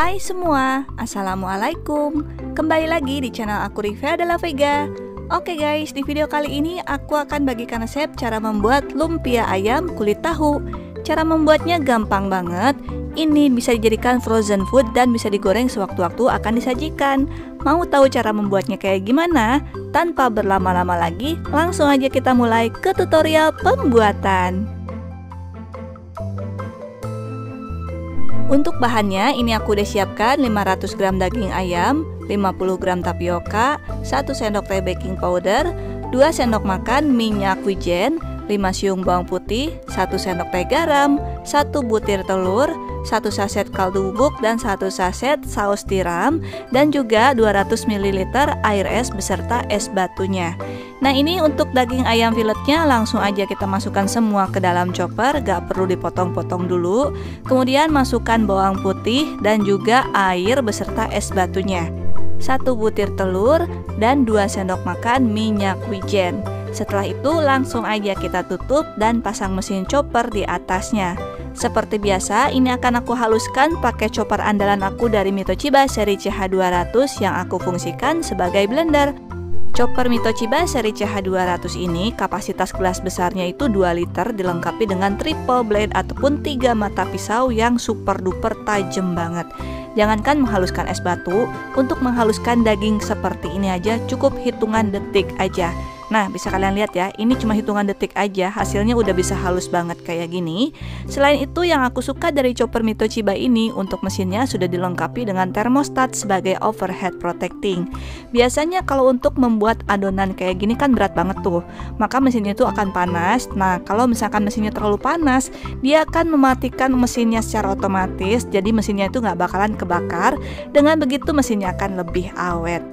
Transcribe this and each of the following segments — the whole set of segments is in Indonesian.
Hai semua, Assalamualaikum. Kembali lagi di channel aku Riva Della Vega. Oke guys, di video kali ini aku akan bagikan resep cara membuat lumpia ayam kulit tahu. Cara membuatnya gampang banget. Ini bisa dijadikan frozen food dan bisa digoreng sewaktu-waktu akan disajikan. Mau tahu cara membuatnya kayak gimana? Tanpa berlama-lama lagi, langsung aja kita mulai ke tutorial pembuatan. Untuk bahannya, ini aku udah siapkan 500 gram daging ayam, 50 gram tapioka, 1 sendok teh baking powder, 2 sendok makan minyak wijen, 5 siung bawang putih, 1 sendok teh garam, 1 butir telur, 1 saset kaldu bubuk dan 1 saset saus tiram, dan juga 200 ml air es beserta es batunya. Nah, ini untuk daging ayam filetnya langsung aja kita masukkan semua ke dalam chopper, gak perlu dipotong-potong dulu. Kemudian masukkan bawang putih dan juga air beserta es batunya, 1 butir telur, dan 2 sendok makan minyak wijen. Setelah itu langsung aja kita tutup dan pasang mesin chopper di atasnya. Seperti biasa, ini akan aku haluskan pakai chopper andalan aku dari Mitochiba seri CH200 yang aku fungsikan sebagai blender. Chopper Mitochiba seri CH200 ini kapasitas gelas besarnya itu 2 liter, dilengkapi dengan triple blade ataupun 3 mata pisau yang super duper tajam banget. Jangankan menghaluskan es batu, untuk menghaluskan daging seperti ini aja cukup hitungan detik aja. Nah, bisa kalian lihat ya, ini cuma hitungan detik aja, hasilnya udah bisa halus banget kayak gini. Selain itu, yang aku suka dari chopper Mitochiba ini, untuk mesinnya sudah dilengkapi dengan termostat sebagai overhead protecting. Biasanya kalau untuk membuat adonan kayak gini kan berat banget tuh, maka mesinnya itu akan panas. Nah, kalau misalkan mesinnya terlalu panas, dia akan mematikan mesinnya secara otomatis, jadi mesinnya itu nggak bakalan kebakar. Dengan begitu mesinnya akan lebih awet.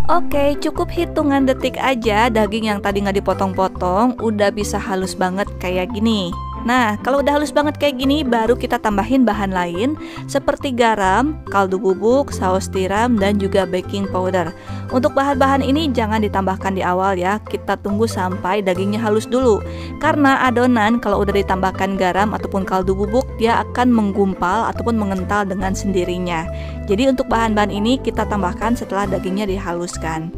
Oke, cukup hitungan detik aja daging yang tadi nggak dipotong-potong udah bisa halus banget kayak gini. Nah, kalau udah halus banget kayak gini, baru kita tambahin bahan lain seperti garam, kaldu bubuk, saus tiram, dan juga baking powder. Untuk bahan-bahan ini jangan ditambahkan di awal ya, kita tunggu sampai dagingnya halus dulu. Karena adonan kalau udah ditambahkan garam ataupun kaldu bubuk, dia akan menggumpal ataupun mengental dengan sendirinya. Jadi untuk bahan-bahan ini kita tambahkan setelah dagingnya dihaluskan.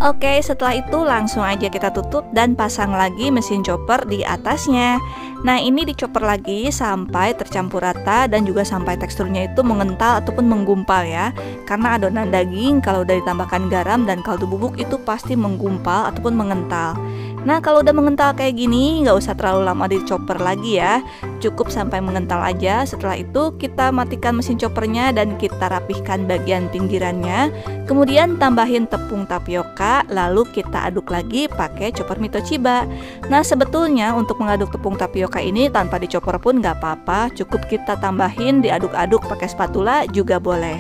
Oke, setelah itu langsung aja kita tutup dan pasang lagi mesin chopper di atasnya. Nah, ini dichopper lagi sampai tercampur rata dan juga sampai teksturnya itu mengental ataupun menggumpal ya. Karena adonan daging kalau udah ditambahkan garam dan kaldu bubuk itu pasti menggumpal ataupun mengental. Nah, kalau udah mengental kayak gini, nggak usah terlalu lama di chopper lagi ya. Cukup sampai mengental aja. Setelah itu kita matikan mesin choppernya dan kita rapihkan bagian pinggirannya. Kemudian tambahin tepung tapioka, lalu kita aduk lagi pakai chopper Mitochiba. Nah, sebetulnya untuk mengaduk tepung tapioka ini tanpa di chopper pun nggak apa-apa. Cukup kita tambahin diaduk-aduk pakai spatula juga boleh.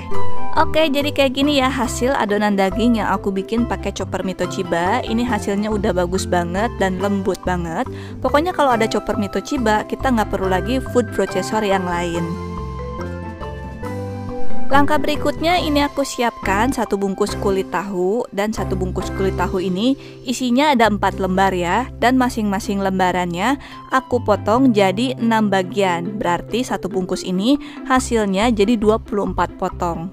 Oke, jadi kayak gini ya hasil adonan daging yang aku bikin pakai chopper Mitochiba. Ini hasilnya udah bagus banget dan lembut banget. Pokoknya kalau ada chopper Mitochiba, kita nggak perlu lagi food processor yang lain. Langkah berikutnya, ini aku siapkan 1 bungkus kulit tahu, dan 1 bungkus kulit tahu ini isinya ada 4 lembar ya, dan masing-masing lembarannya aku potong jadi 6 bagian. Berarti 1 bungkus ini hasilnya jadi 24 potong.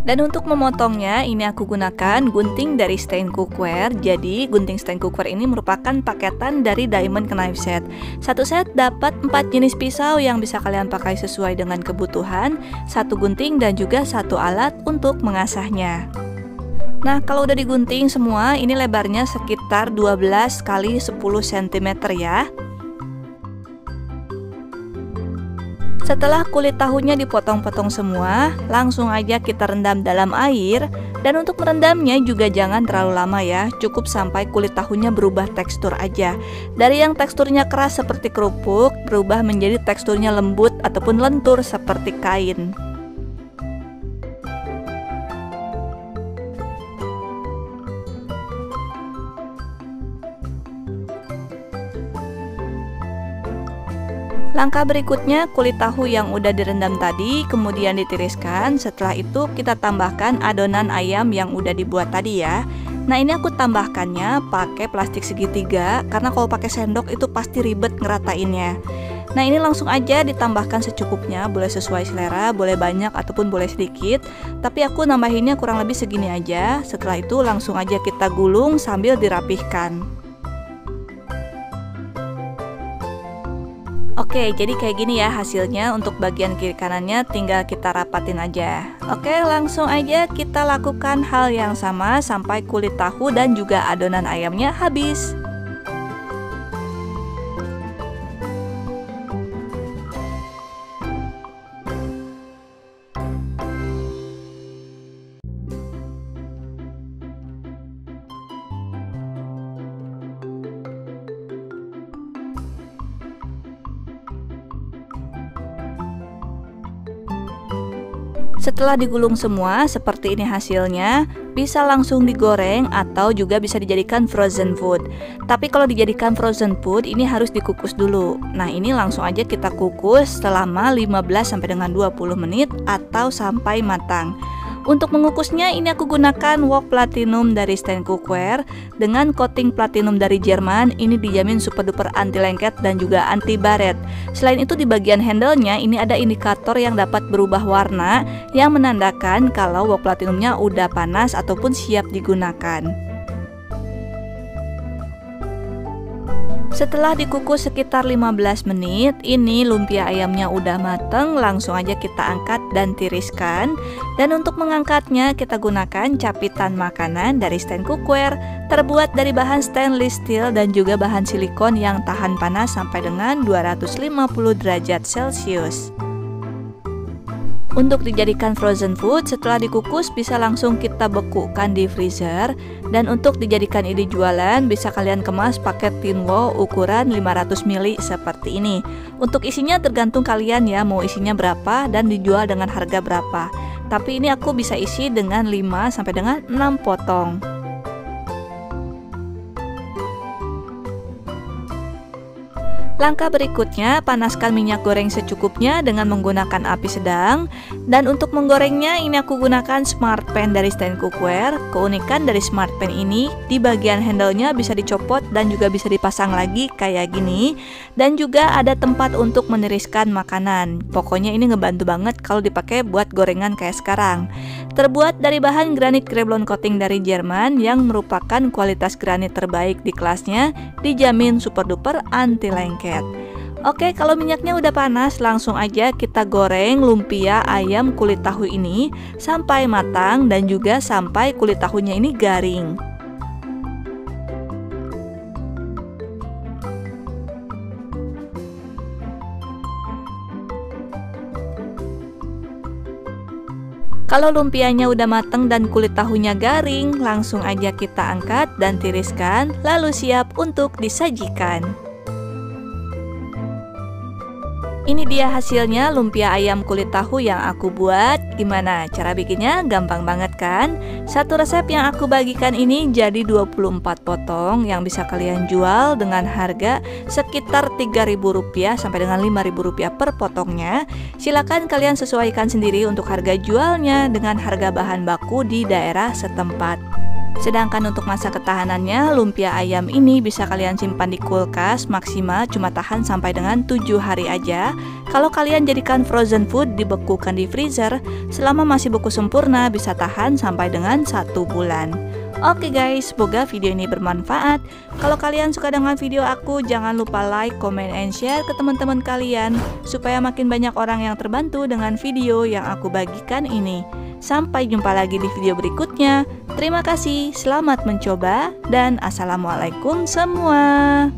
Dan untuk memotongnya, ini aku gunakan gunting dari Stain Cookware. Jadi gunting Stain Cookware ini merupakan paketan dari Diamond Knife Set. Satu set dapat 4 jenis pisau yang bisa kalian pakai sesuai dengan kebutuhan, 1 gunting dan juga 1 alat untuk mengasahnya. Nah, kalau udah digunting semua, ini lebarnya sekitar 12 kali 10 cm ya. Setelah kulit tahunya dipotong-potong semua, langsung aja kita rendam dalam air. Dan untuk merendamnya juga jangan terlalu lama ya, cukup sampai kulit tahunya berubah tekstur aja. Dari yang teksturnya keras seperti kerupuk, berubah menjadi teksturnya lembut ataupun lentur seperti kain. Langkah berikutnya, kulit tahu yang udah direndam tadi kemudian ditiriskan. Setelah itu kita tambahkan adonan ayam yang udah dibuat tadi ya. Nah, ini aku tambahkannya pakai plastik segitiga karena kalau pakai sendok itu pasti ribet ngeratainnya. Nah, ini langsung aja ditambahkan secukupnya, boleh sesuai selera, boleh banyak ataupun boleh sedikit. Tapi aku nambahinnya kurang lebih segini aja. Setelah itu langsung aja kita gulung sambil dirapihkan. Oke, jadi kayak gini ya hasilnya. Untuk bagian kiri kanannya tinggal kita rapatin aja. Oke, langsung aja kita lakukan hal yang sama sampai kulit tahu dan juga adonan ayamnya habis. Setelah digulung semua, seperti ini hasilnya, bisa langsung digoreng atau juga bisa dijadikan frozen food. Tapi kalau dijadikan frozen food, ini harus dikukus dulu. Nah, ini langsung aja kita kukus selama 15 sampai dengan 20 menit atau sampai matang. Untuk mengukusnya ini aku gunakan wok platinum dari Stand Cookware dengan coating platinum dari Jerman. Ini dijamin super duper anti lengket dan juga anti baret. Selain itu di bagian handle-nya ini ada indikator yang dapat berubah warna yang menandakan kalau wok platinumnya udah panas ataupun siap digunakan. Setelah dikukus sekitar 15 menit, ini lumpia ayamnya udah mateng, langsung aja kita angkat dan tiriskan. Dan untuk mengangkatnya kita gunakan capitan makanan dari Stand Cookware, terbuat dari bahan stainless steel dan juga bahan silikon yang tahan panas sampai dengan 250 derajat Celcius. Untuk dijadikan frozen food, setelah dikukus bisa langsung kita bekukan di freezer. Dan untuk dijadikan ide jualan, bisa kalian kemas pakai tin wo ukuran 500 ml seperti ini. Untuk isinya tergantung kalian ya, mau isinya berapa dan dijual dengan harga berapa. Tapi ini aku bisa isi dengan 5 sampai dengan 6 potong. Langkah berikutnya, panaskan minyak goreng secukupnya dengan menggunakan api sedang. Dan untuk menggorengnya ini aku gunakan smart pan dari Stand Cookware. Keunikan dari smart pan ini, di bagian handle-nya bisa dicopot dan juga bisa dipasang lagi kayak gini. Dan juga ada tempat untuk meniriskan makanan. Pokoknya ini ngebantu banget kalau dipakai buat gorengan kayak sekarang. Terbuat dari bahan granit Krevlon coating dari Jerman yang merupakan kualitas granit terbaik di kelasnya, dijamin super duper anti lengket. Oke, kalau minyaknya udah panas, langsung aja kita goreng lumpia ayam kulit tahu ini sampai matang dan juga sampai kulit tahunya ini garing. Kalau lumpianya udah mateng dan kulit tahunya garing, langsung aja kita angkat dan tiriskan, lalu siap untuk disajikan. Ini dia hasilnya lumpia ayam kulit tahu yang aku buat. Gimana cara bikinnya? Gampang banget kan? Satu resep yang aku bagikan ini jadi 24 potong yang bisa kalian jual dengan harga sekitar Rp3.000 sampai dengan Rp5.000 per potongnya. Silakan kalian sesuaikan sendiri untuk harga jualnya dengan harga bahan baku di daerah setempat. Sedangkan untuk masa ketahanannya, lumpia ayam ini bisa kalian simpan di kulkas maksimal cuma tahan sampai dengan 7 hari aja. Kalau kalian jadikan frozen food dibekukan di freezer, selama masih beku sempurna bisa tahan sampai dengan 1 bulan. Oke guys, semoga video ini bermanfaat. Kalau kalian suka dengan video aku, jangan lupa like, comment, and share ke teman-teman kalian supaya makin banyak orang yang terbantu dengan video yang aku bagikan ini. Sampai jumpa lagi di video berikutnya. Terima kasih, selamat mencoba, dan assalamualaikum semua.